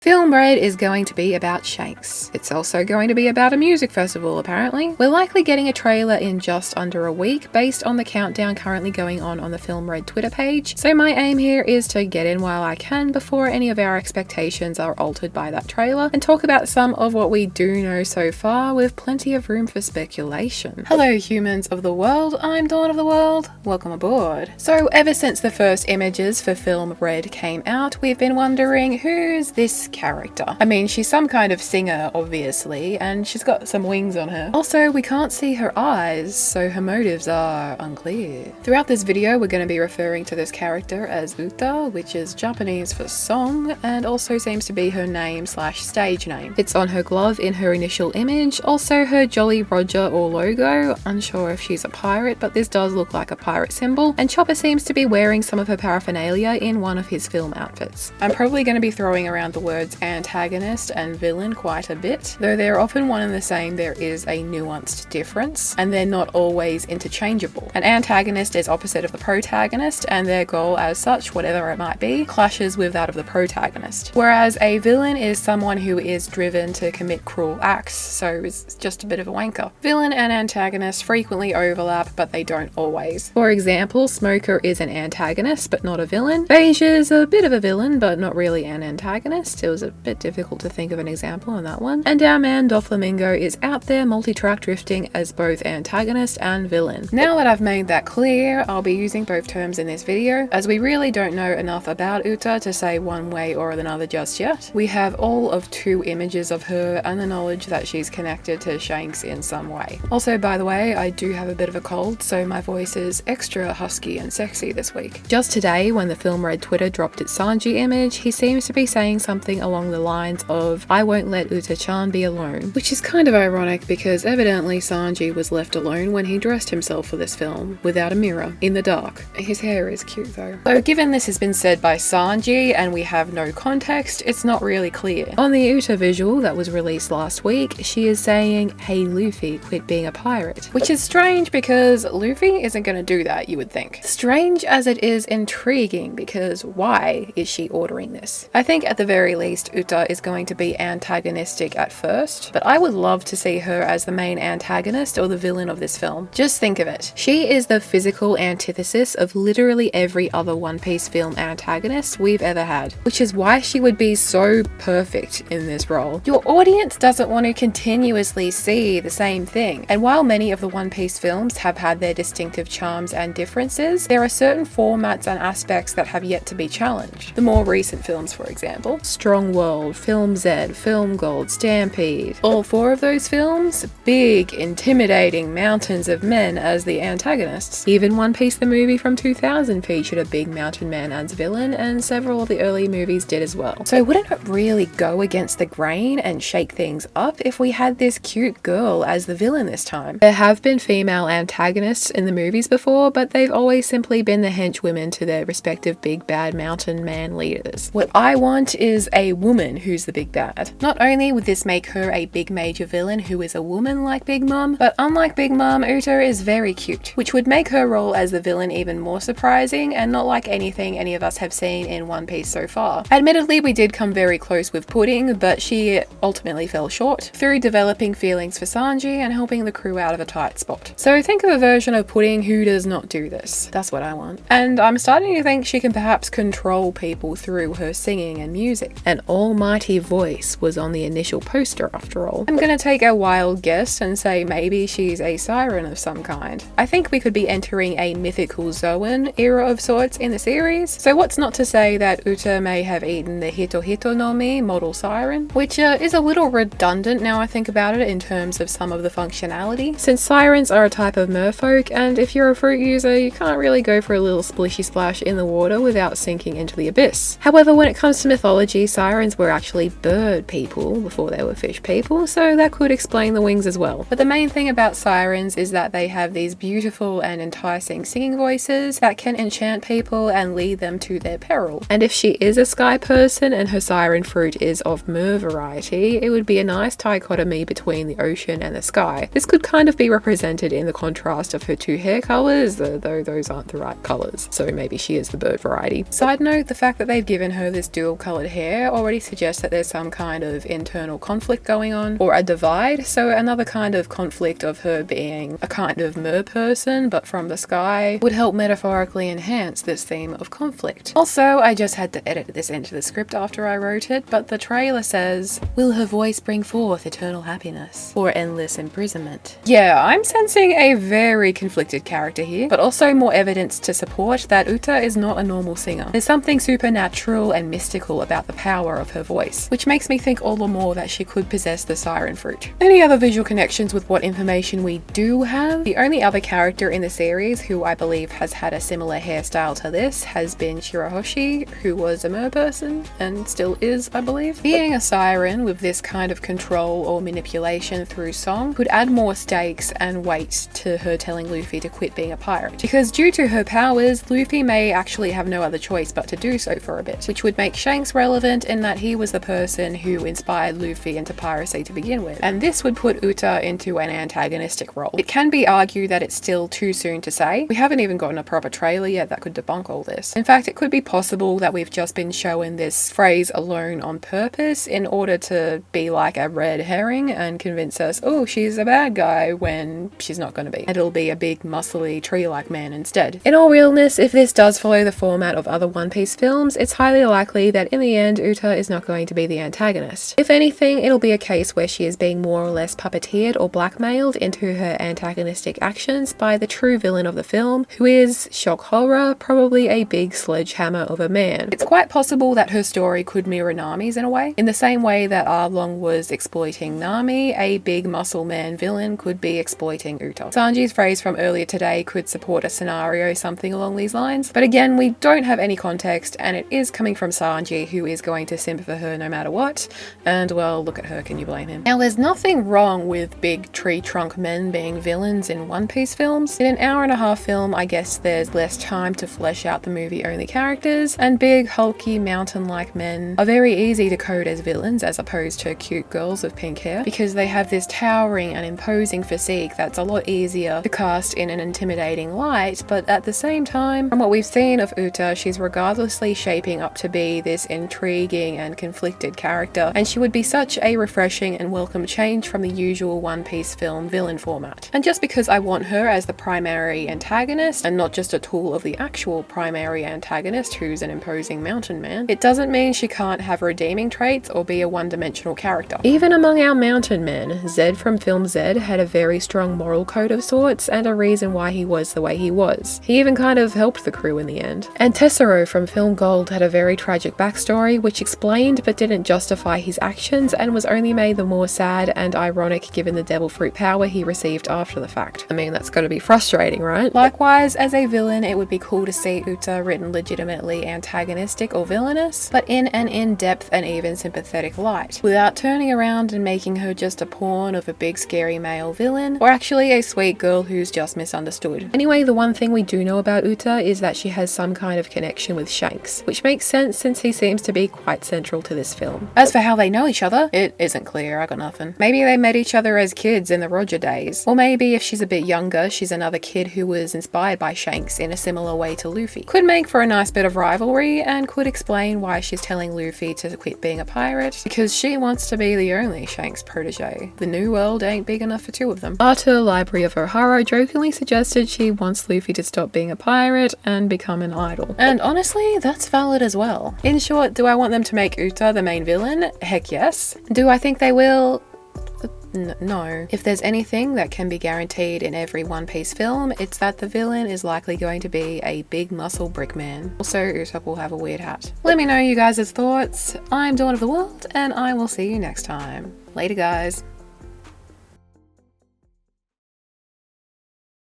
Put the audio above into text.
Film Red is going to be about Shanks. It's also going to be about a music festival, apparently. We're likely getting a trailer in just under a week based on the countdown currently going on the Film Red Twitter page, so my aim here is to get in while I can before any of our expectations are altered by that trailer and talk about some of what we do know so far with plenty of room for speculation. Hello humans of the world, I'm Dawn of the World, welcome aboard. So ever since the first images for Film Red came out, we've been wondering who's this character. I mean, she's some kind of singer, obviously, and she's got some wings on her. Also, we can't see her eyes, so her motives are unclear. Throughout this video, we're going to be referring to this character as Uta, which is Japanese for song, and also seems to be her name/stage name. It's on her glove in her initial image, also her Jolly Roger or logo. Unsure if she's a pirate, but this does look like a pirate symbol, and Chopper seems to be wearing some of her paraphernalia in one of his film outfits. I'm probably going to be throwing around the words antagonist and villain quite a bit. Though they're often one and the same, there is a nuanced difference, and they're not always interchangeable. An antagonist is opposite of the protagonist, and their goal as such, whatever it might be, clashes with that of the protagonist. Whereas a villain is someone who is driven to commit cruel acts, so is just a bit of a wanker. Villain and antagonist frequently overlap, but they don't always. For example, Smoker is an antagonist, but not a villain. Beige's a bit of a villain, but not really an antagonist. It was a bit difficult to think of an example on that one. And our man Doflamingo is out there multi-track drifting as both antagonist and villain. Now that I've made that clear, I'll be using both terms in this video, as we really don't know enough about Uta to say one way or another just yet. We have all of 2 images of her and the knowledge that she's connected to Shanks in some way. Also, by the way, I do have a bit of a cold, so my voice is extra husky and sexy this week. Just today, when the Film Red Twitter dropped its Sanji image, he seems to be saying something along the lines of, "I won't let Uta-chan be alone," which is kind of ironic because evidently Sanji was left alone when he dressed himself for this film, without a mirror, in the dark. His hair is cute though. So given this has been said by Sanji and we have no context, it's not really clear. On the Uta visual that was released last week, she is saying, "Hey Luffy, quit being a pirate," which is strange because Luffy isn't going to do that, you would think. Strange as it is intriguing, because why is she ordering this? I think at the very least Uta is going to be antagonistic at first, but I would love to see her as the main antagonist or the villain of this film. Just think of it. She is the physical antithesis of literally every other One Piece film antagonist we've ever had, which is why she would be so perfect in this role. Your audience doesn't want to continuously see the same thing, and while many of the One Piece films have had their distinctive charms and differences, there are certain formats and aspects that have yet to be challenged. The more recent films, for example, Strong World, Film Z, Film Gold, Stampede. All 4 of those films, big, intimidating mountains of men as the antagonists. Even One Piece the movie from 2000 featured a big mountain man as villain, and several of the early movies did as well. So wouldn't it really go against the grain and shake things up if we had this cute girl as the villain this time? There have been female antagonists in the movies before, but they've always simply been the henchwomen to their respective big bad mountain man leaders. What I want is a woman who's the big bad. Not only would this make her a big major villain who is a woman like Big Mom, but unlike Big Mom, Uta is very cute, which would make her role as the villain even more surprising and not like anything any of us have seen in One Piece so far. Admittedly, we did come very close with Pudding, but she ultimately fell short through developing feelings for Sanji and helping the crew out of a tight spot. So think of a version of Pudding who does not do this. That's what I want. And I'm starting to think she can perhaps control people through her singing and music. An almighty voice was on the initial poster after all. I'm gonna take a wild guess and say maybe she's a siren of some kind. I think we could be entering a mythical Zoan era of sorts in the series, so what's not to say that Uta may have eaten the Hito Hito no Mi model siren, which is a little redundant now I think about it in terms of some of the functionality, since sirens are a type of merfolk, and if you're a fruit user you can't really go for a little splishy splash in the water without sinking into the abyss. However, when it comes to mythology, sirens were actually bird people before they were fish people, so that could explain the wings as well. But the main thing about sirens is that they have these beautiful and enticing singing voices that can enchant people and lead them to their peril. And if she is a sky person and her siren fruit is of mer variety, it would be a nice dichotomy between the ocean and the sky. This could kind of be represented in the contrast of her 2 hair colours, though those aren't the right colours, so maybe she is the bird variety. Side note, the fact that they've given her this dual coloured hair already suggests that there's some kind of internal conflict going on, or a divide, so another kind of conflict of her being a kind of mer person but from the sky would help metaphorically enhance this theme of conflict. Also, I just had to edit this into the script after I wrote it, but the trailer says, "Will her voice bring forth eternal happiness or endless imprisonment?" Yeah, I'm sensing a very conflicted character here, but also more evidence to support that Uta is not a normal singer. There's something supernatural and mystical about the power of her voice, which makes me think all the more that she could possess the siren fruit. Any other visual connections with what information we do have? The only other character in the series who I believe has had a similar hairstyle to this has been Shirahoshi, who was a mer person and still is, I believe. Being a siren with this kind of control or manipulation through song could add more stakes and weight to her telling Luffy to quit being a pirate, because due to her powers, Luffy may actually have no other choice but to do so for a bit, which would make Shanks relevant in that he was the person who inspired Luffy into piracy to begin with, and this would put Uta into an antagonistic role. It can be argued that it's still too soon to say. We haven't even gotten a proper trailer yet that could debunk all this. In fact, it could be possible that we've just been shown this phrase alone on purpose in order to be like a red herring and convince us, oh, she's a bad guy, when she's not going to be. It'll be a big muscly tree-like man instead. In all realness, if this does follow the format of other One Piece films, it's highly likely that in the end Uta is not going to be the antagonist. If anything, it'll be a case where she is being more or less puppeteered or blackmailed into her antagonistic actions by the true villain of the film, who is, shock horror, probably a big sledgehammer of a man. It's quite possible that her story could mirror Nami's in a way. In the same way that Arlong was exploiting Nami, a big muscle man villain could be exploiting Uta. Sanji's phrase from earlier today could support a scenario something along these lines, but again, we don't have any context, and it is coming from Sanji, who is going to simp for her no matter what, and well, look at her, can you blame him? Now, there's nothing wrong with big tree trunk men being villains in One Piece films. In an hour-and-a-half film, I guess there's less time to flesh out the movie-only characters, and big, hulky, mountain-like men are very easy to code as villains as opposed to cute girls with pink hair, because they have this towering and imposing physique that's a lot easier to cast in an intimidating light, but at the same time, from what we've seen of Uta, she's regardlessly shaping up to be this intriguing and conflicted character, and she would be such a refreshing and welcome change from the usual One Piece film villain format. And just because I want her as the primary antagonist and not just a tool of the actual primary antagonist who's an imposing mountain man, it doesn't mean she can't have redeeming traits or be a one-dimensional character. Even among our mountain men, Zed from film Zed had a very strong moral code of sorts and a reason why he was the way he was. He even kind of helped the crew in the end. And Tessero from film Gold had a very tragic backstory which explained but didn't justify his actions and was only made the more sad and ironic given the devil fruit power he received after the fact. I mean, that's gotta be frustrating, right? Likewise, as a villain, it would be cool to see Uta written legitimately antagonistic or villainous, but in an in-depth and even sympathetic light, without turning around and making her just a pawn of a big scary male villain, or actually a sweet girl who's just misunderstood. Anyway, the one thing we do know about Uta is that she has some kind of connection with Shanks, which makes sense since he seems to be quite central to this film. As for how they know each other, it isn't clear, I got nothing. Maybe they met each other as kids in the Roger days, or maybe if she's a bit younger, she's another kid who was inspired by Shanks in a similar way to Luffy. Could make for a nice bit of rivalry and could explain why she's telling Luffy to quit being a pirate, because she wants to be the only Shanks protege. The new world ain't big enough for two of them. Arthur Library of O'Hara jokingly suggested she wants Luffy to stop being a pirate and become an idol. And honestly, that's valid as well. In short, do I want them to make Uta the main villain? Heck yes. Do I think they will? No. If there's anything that can be guaranteed in every One Piece film, it's that the villain is likely going to be a big muscle brick man. Also, Usopp will have a weird hat. Let me know you guys' thoughts. I'm Dawn of the World, and I will see you next time. Later, guys.